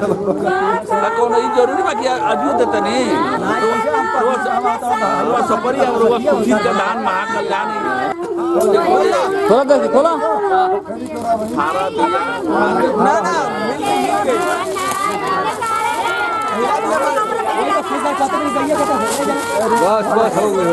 कौन ई जरूरी बाकी आजू देते नहीं रोज सपरी और रोज खुशी का दान महाकल्याण खोला जल्दी खोला सारा दिया ना ना बस बस हो गई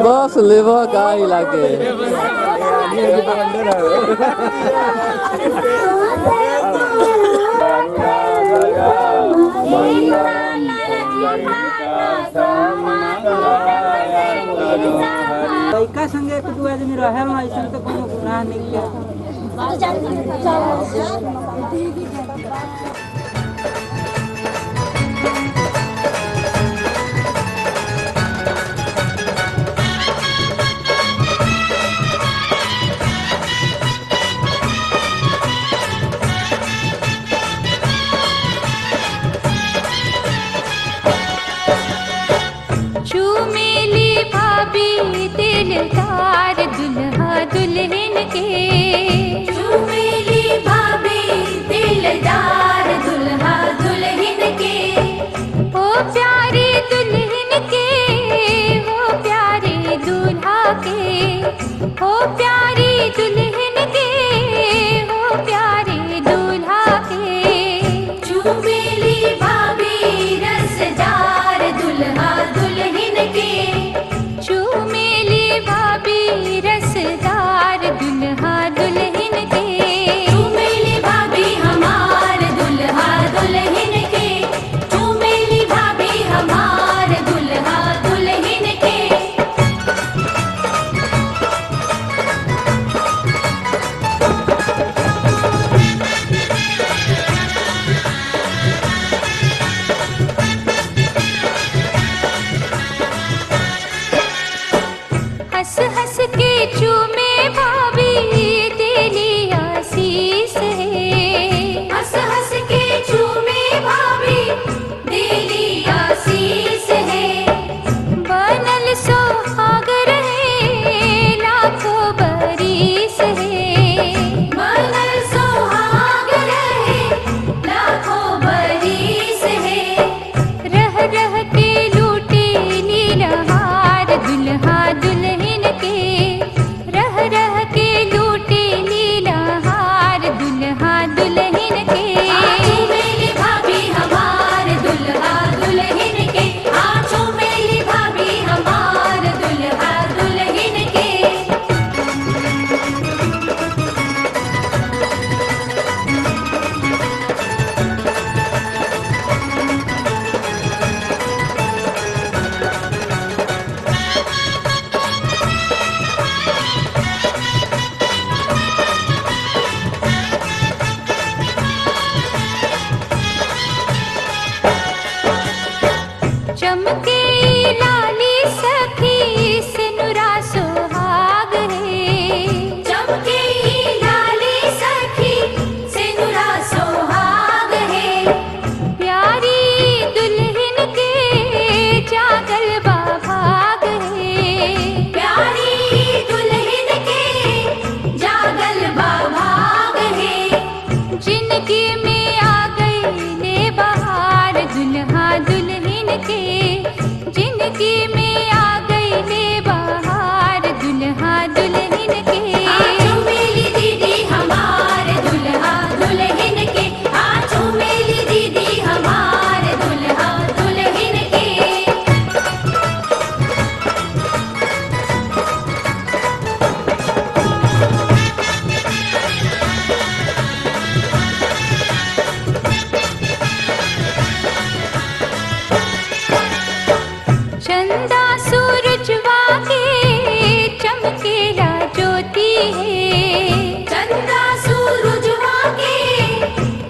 बस लेवा का इलाके लड़का संगे दू आदमी रहल ना ऐसे तो कोनो गुनाह नहीं किया दिलदार दुल्हा दुल्हन के चुमेली भाभी दिलदार दुल्हा दुल्हन के हो प्यारे दुल्हन के हो प्यारे दूल्हा के हो प्यारी दुल्हन के हो प्यारे दूल्हा के चुमेली भाभी रसदार दुल्हा दुल्हन के चुमेली भाभी रसदार दुल्हा दुल्हन के चुमेली भाभी हमार दुल्हा दुल्हन के चुमेली भाभी हमार दुल्हा दुल्हन के हंस हंस के चूमे भाभी तेरी आशीष है हंस हंस के चूमे भाभी तेरी आशीष है बनल सोहाग रहे लाखों बरिस है बनल सोहाग रहे लाखों बरिस है रह रह के लूटे नीलहार दुल्हा दुल्हन के रह रह के लूटे नीलहार दुल्हा दुल्हन के चुमेली भाभी हमार दुल्हा दुल्हन के चुमेली भाभी हमार दुल्हा दुल्हन के चमके लाली सखी सिनुरा सुहाग है चमके लाली सखी सिनुरा सुहाग है प्यारी दुल्हन के जागल बाभाग है प्यारी दुल्हन के जागल बाभाग है जिनकी में आ गई ने बहार दुल्हा दुल्हन के जिनकी में आ गई ने बहार दुल्हा दुल्हन के चुमेली दीदी हमार दुल्हा दुल्हन के चुमेली दीदी हमार दुल्हा दुल्हन के चंदा सूरजवा के चमकेला ज्योति है चंदा सूरजवा के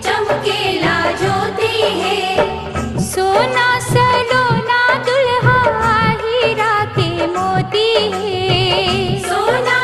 चमकेला ज्योति है सोना सलोना दुल्हा हीरा के मोती है सोना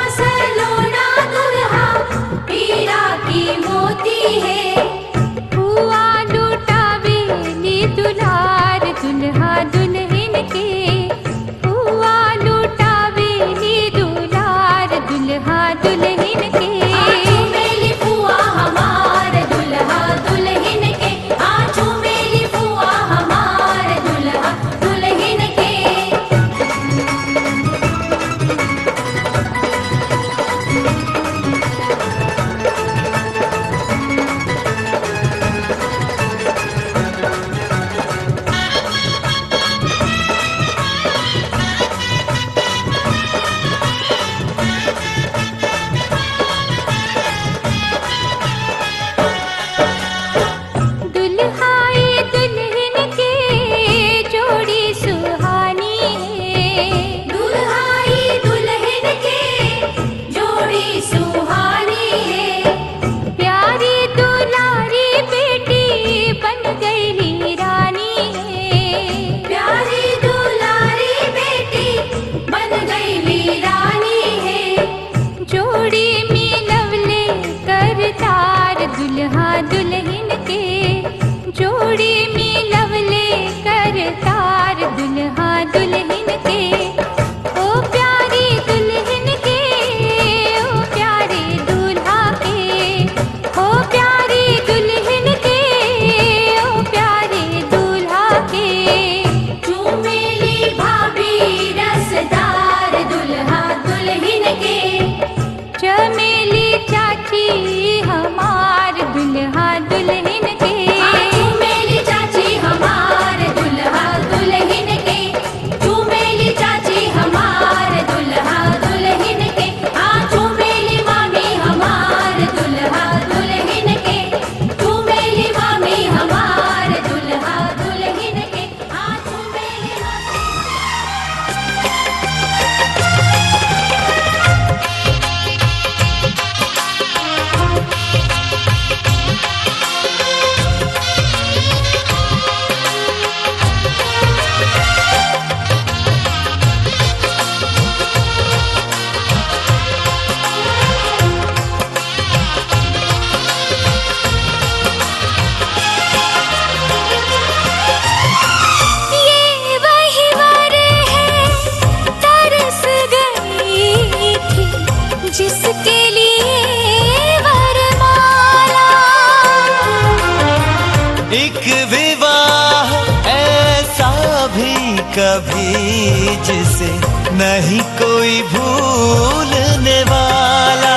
कभी जिसे नहीं कोई भूलने वाला।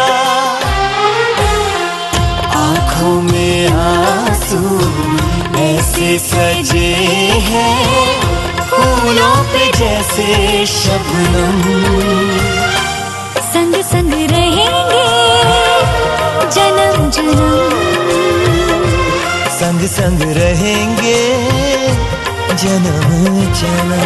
आंखों में आंसू ऐसे सजे हैं फूलों पे जैसे शबनम। संग संग रहेंगे जन्म जन्म, संग संग रहेंगे जन्म जन्म।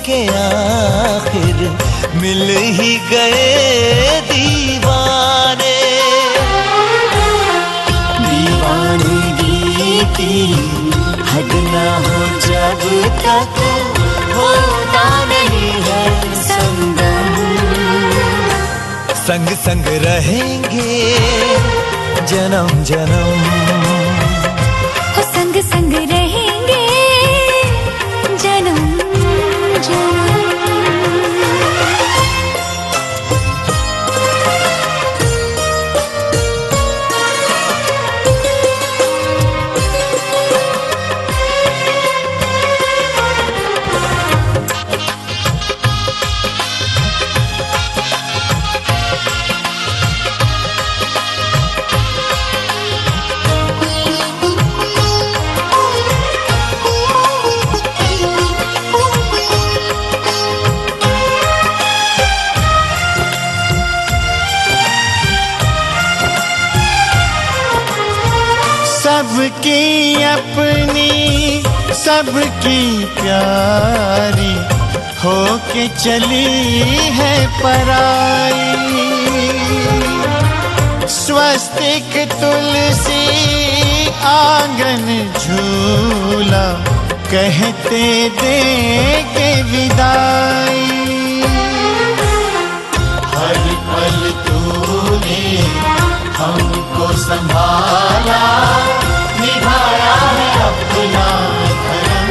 के आखिर मिल ही गए दीवाने। दीवानगी की हद ना हो जब तक होता नहीं है संगम। संग संग रहेंगे जन्म जन्म, हो संग संग रहेंगे जन्म जन्म। सबकी अपनी सबकी प्यारी होके चली है पराई। स्वस्तिक तुलसी आंगन झूला कहते देंगे विदाई। हर पल तूने हमको संभाला, निभाया है अपना धर्म।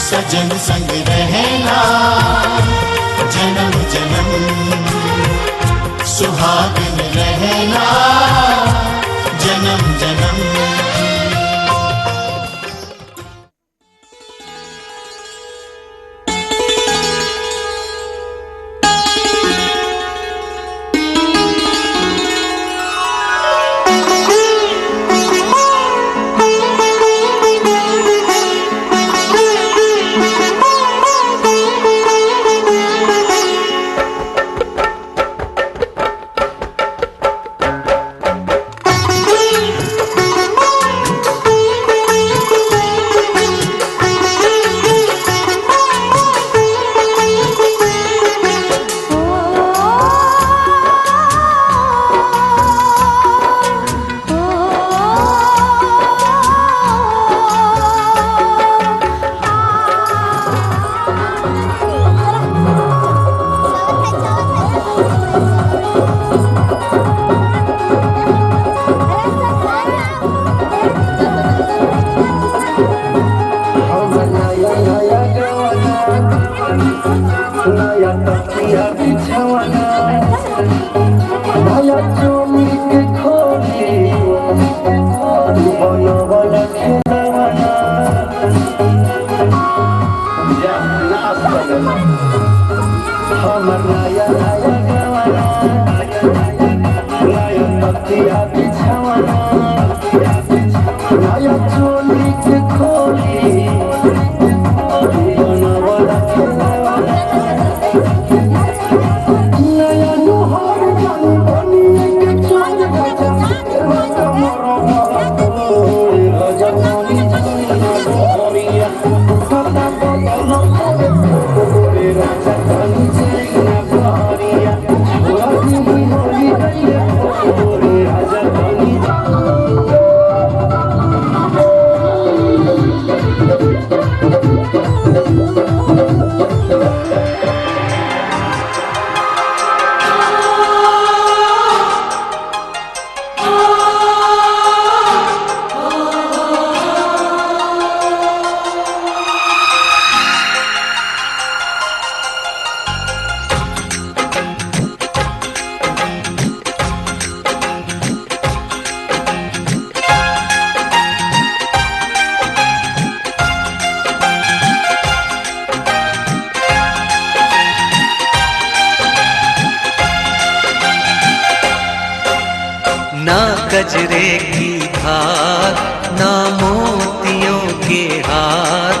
सजन संग रहना जन्म जन्म, सुहागन रहना जन्म जन्म। नया ना गजरे की धार, ना मोतियों के हार,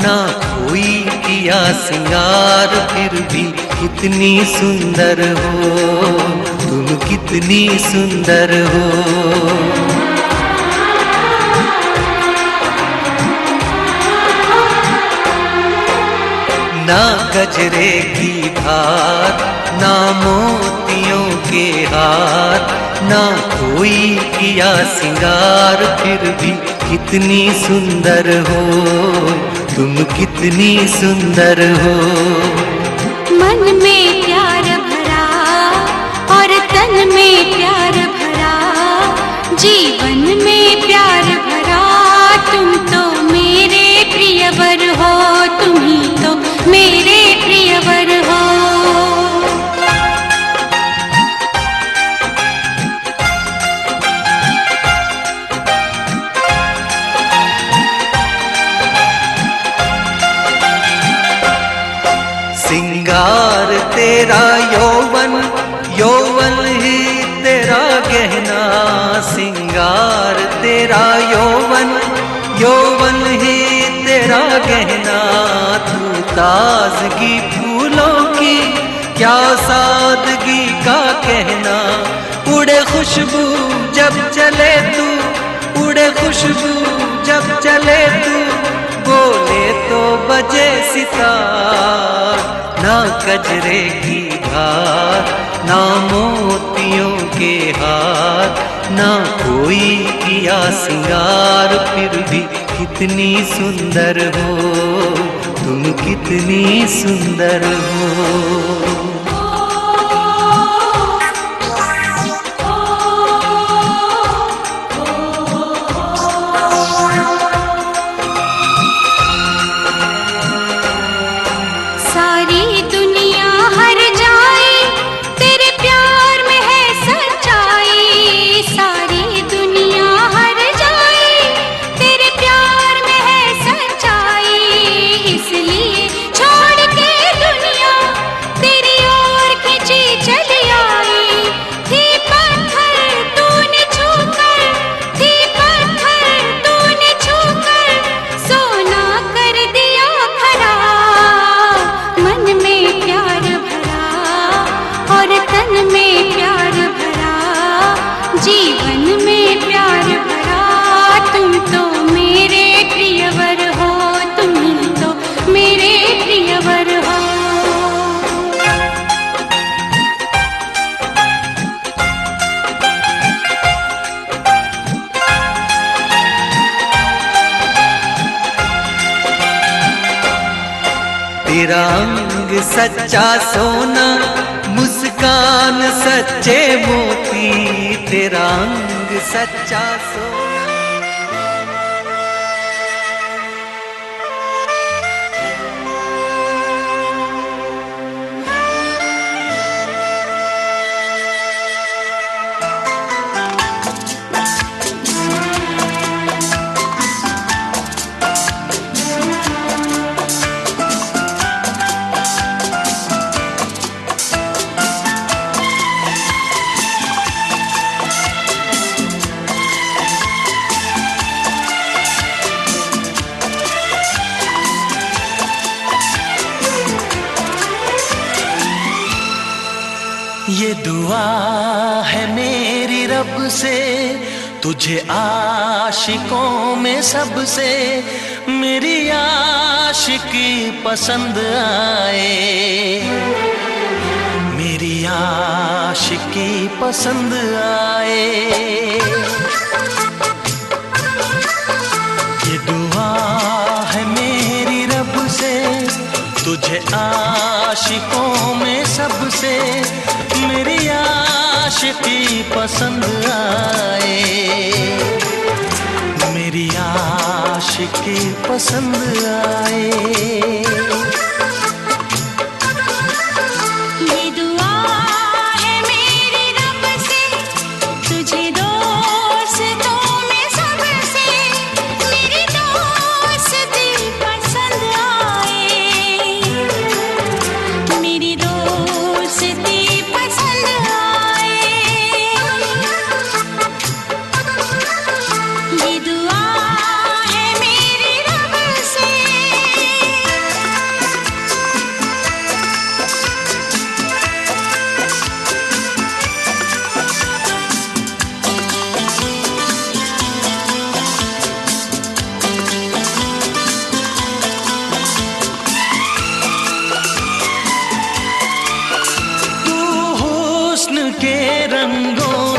ना कोई किया सिंगार, फिर भी कितनी सुंदर हो तुम, कितनी सुंदर हो। ना गजरे की धार, ना मोतियों के हार, ना कोई किया सिंगार, फिर भी कितनी सुंदर हो तुम, कितनी सुंदर हो। मन में प्यार भरा और तन में प्यार भरा, जीवन में प्यार भरा, तुम तो मेरे प्रियवर हो, तुम ही तो मेरे प्रियवर हो। सिंगार तेरा यौवन, यौवन ही तेरा गहना, सिंगार तेरा यौवन, यौवन ही तेरा गहना। तू ताजगी फूलों की, क्या सादगी का कहना, उड़े खुशबू जब चले तू, उड़े खुशबू जब चले तू, बोले तो बजे सितार। ना गजरे की धार, ना मोतियों के हार, ना कोई किया सिंगार, फिर भी कितनी सुंदर हो तुम, कितनी सुंदर हो। सारी दुनिया हर जाए तेरे प्यार में है सच्चाई, सारी दुनिया हर जाए तेरे प्यार में है सच्चाई, इसलिए छोड़ के दुनिया तेरी ओर खिंची चली आई। थी पत्थर तूने छूकर, थी पत्थर तूने छूकर, सोना कर दिया खरा। मन में प्यार भरा और तन में प्यार भरा, जीवन में प्यार भरा, तुम तो मेरे प्रियवर हो, तुम ही तो मेरे प्रियवर हो। तेरा अंग सच्चा सोना, मुस्कान सच्चे मोती, तेरा अंग सच्चा सोना। ये दुआ है मेरी रब से, तुझे आशिकों में सबसे मेरी आशिकी पसंद आए, मेरी आशिकी पसंद आए। ये दुआ है मेरी रब से, तुझे आशिकों में सबसे मेरी आशिकी पसंद आए, मेरी आशिकी पसंद आए। ये दुआ है मेरी रब से, तुझे दोस्तों में सबसे मेरी दोस्ती पसंद आए, मेरी दोस्ती पसंद आए।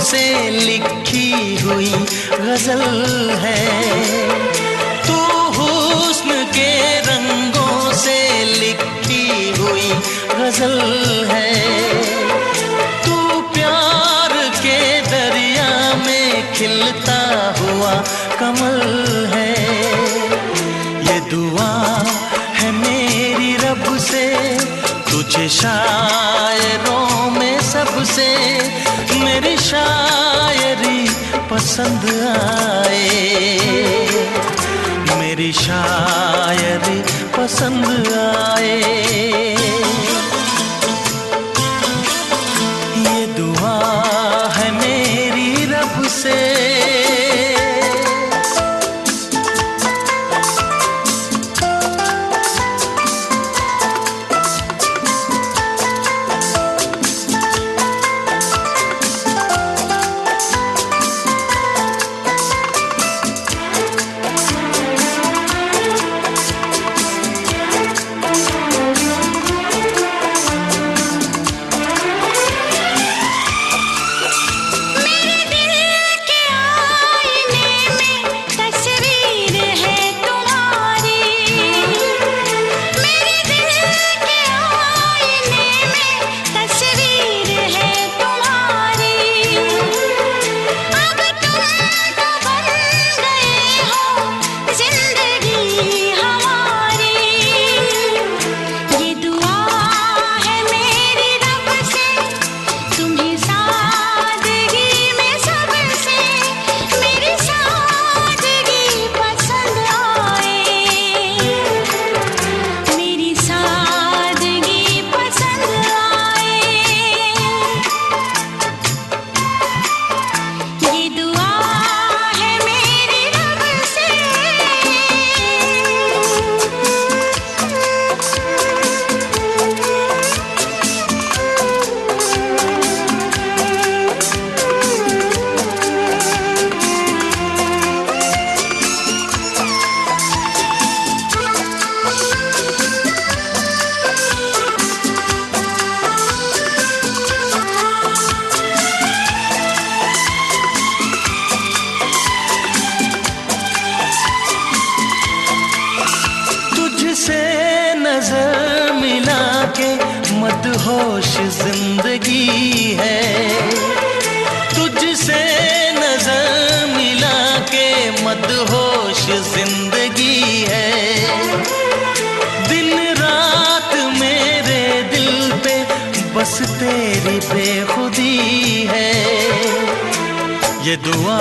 से लिखी हुई गजल है। तू हुस्न के रंगों से लिखी हुई गजल है। तू प्यार के दरिया में खिलता हुआ कमल है। ये दुआ है मेरी रब से तुझे शायरों में सबसे मेरी शायरी पसंद आए। मेरी शायरी पसंद आए। ये दुआ है मेरी रब से। नजर मिला के मदहोश जिंदगी है। तुझसे नजर मिला के मदहोश जिंदगी है। दिन रात मेरे दिल पे बस तेरी बेखुदी है। ये दुआ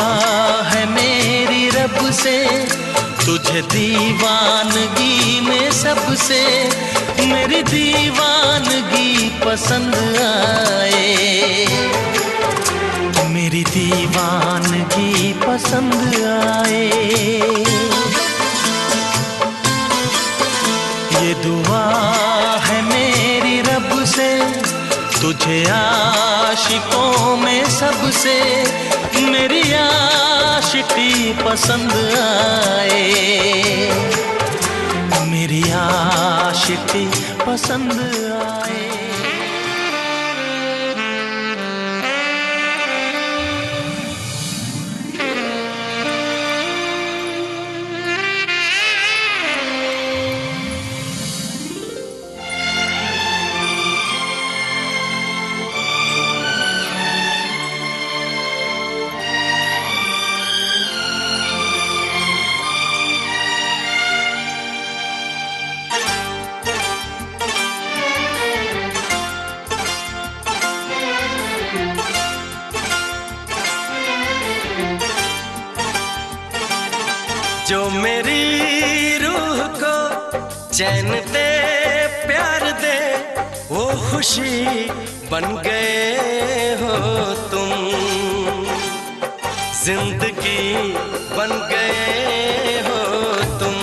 है मेरी रब से तुझे दीवानगी में सबसे मेरी दीवानगी पसंद आए। मेरी दीवानगी पसंद आए। ये दुआ है मेरी रब से तुझे आशिकों में सबसे मेरी आशिकी पसंद आए। मेरी आशिकी पसंद आए। जो मेरी रूह को चैन दे प्यार दे वो खुशी बन गए हो तुम। जिंदगी बन गए हो तुम।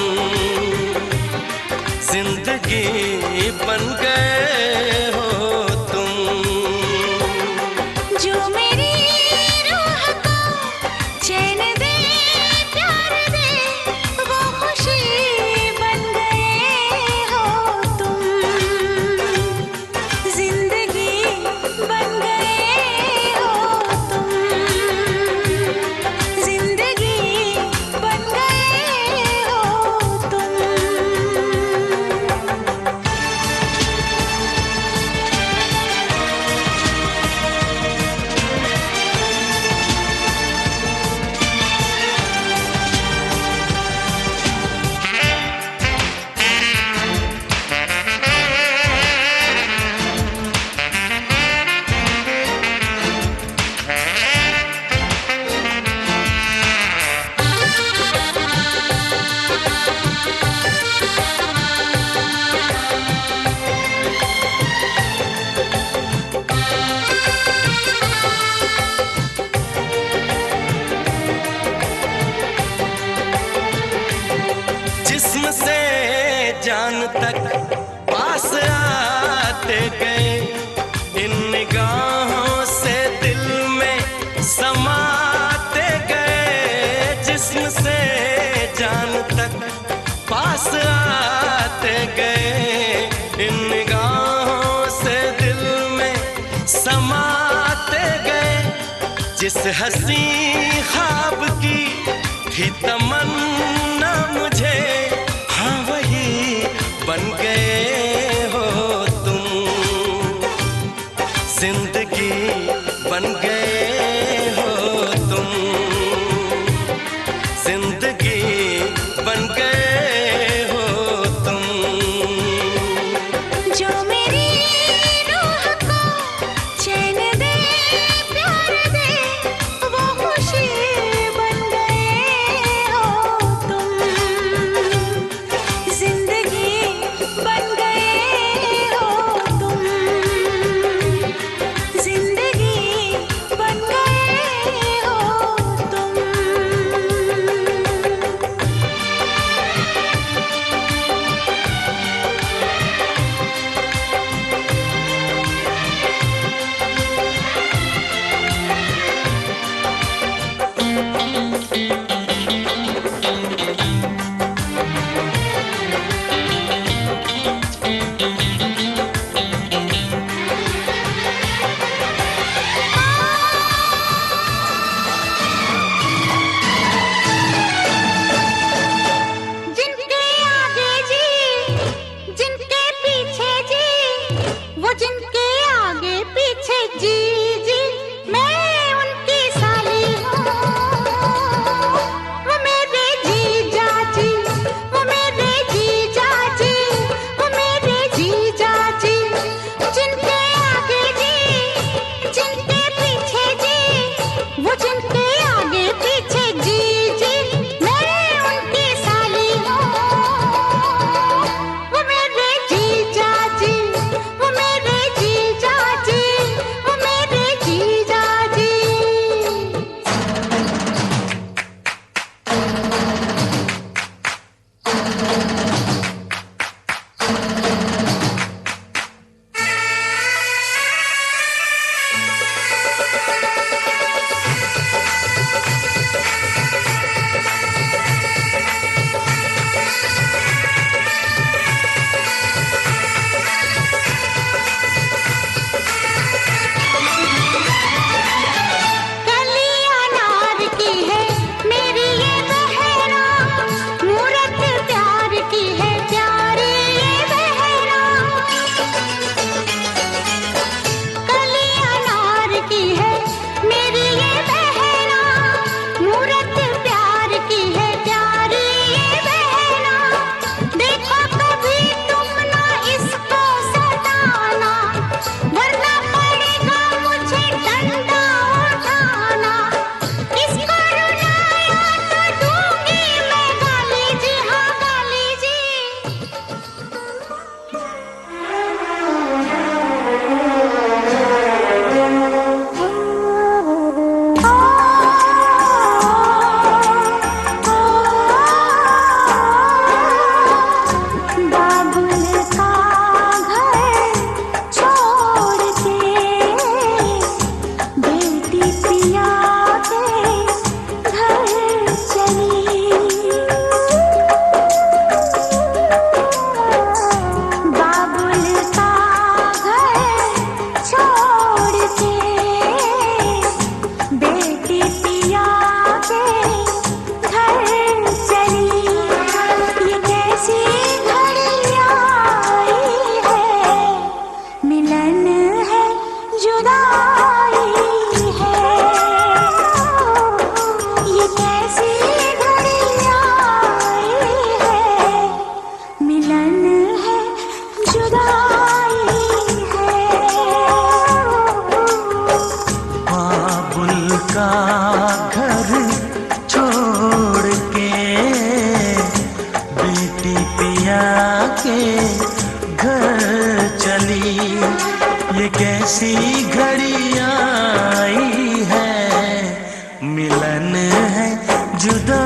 जिंदगी बन गए हो तुम। जो मेरी रूह को चैन दे प्यार दे वो खुशी बन गए हो तुम। जिंदगी बन गए हो तुम। जिस हंसी ख्वाब की थी तमन्ना मुझे, हाँ वही बन गए हो तुम। जिंदगी बन गए हो तुम, जिंदगी बन गए हो तुम। जो मेरी रूह को चैन दे प्यार दे, वो खुशी बन गए हो तुम। जिंदगी बन गए हो तुम, जिंदगी बन गए हो तुम। जिनके आगे जी, जिनके पीछे जी, वो जिनके आगे पीछे जी जी, मैं उनकी साली हूँ। वो मेरे जीजा जी, वो मेरे जीजा जी, वो मेरे जीजा जी। जिनके आगे जी, जिनके पीछे जी, वो जिनके आगे पीछे जी जी, मैं उनकी साली हूँ। वो मेरे जीजा जी, वो मेरे जीजा जी, वो मेरे जीजा जी। कली अनार की है मेरी ये बहना, मूरत प्यार की है प्यारी ये बहना। कली अनार की है मेरी ये बहना, मूरत प्यार की है प्यारी ये बहना। देखो कभी तुम ना इसको सताना, वरना पड़ेगा मुझे डंडा उठाना। इसको रुलाया तो दूंगी मैं गाली जी, हाँ गाली जी। बाबुल का घर छोड़ के बेटी पिया के घर चली। बाबुल का घर छोड़ के बेटी पिया के घर चली। ये कैसी घड़ी आई है, मिलन है जुदाई है। ये कैसी घड़ी आई है, मिलन है जुदाई है। बाबुल का घर छोड़ के बेटी पिया के घर चली। ये कैसी घड़ी आई है, मिलन है जुदा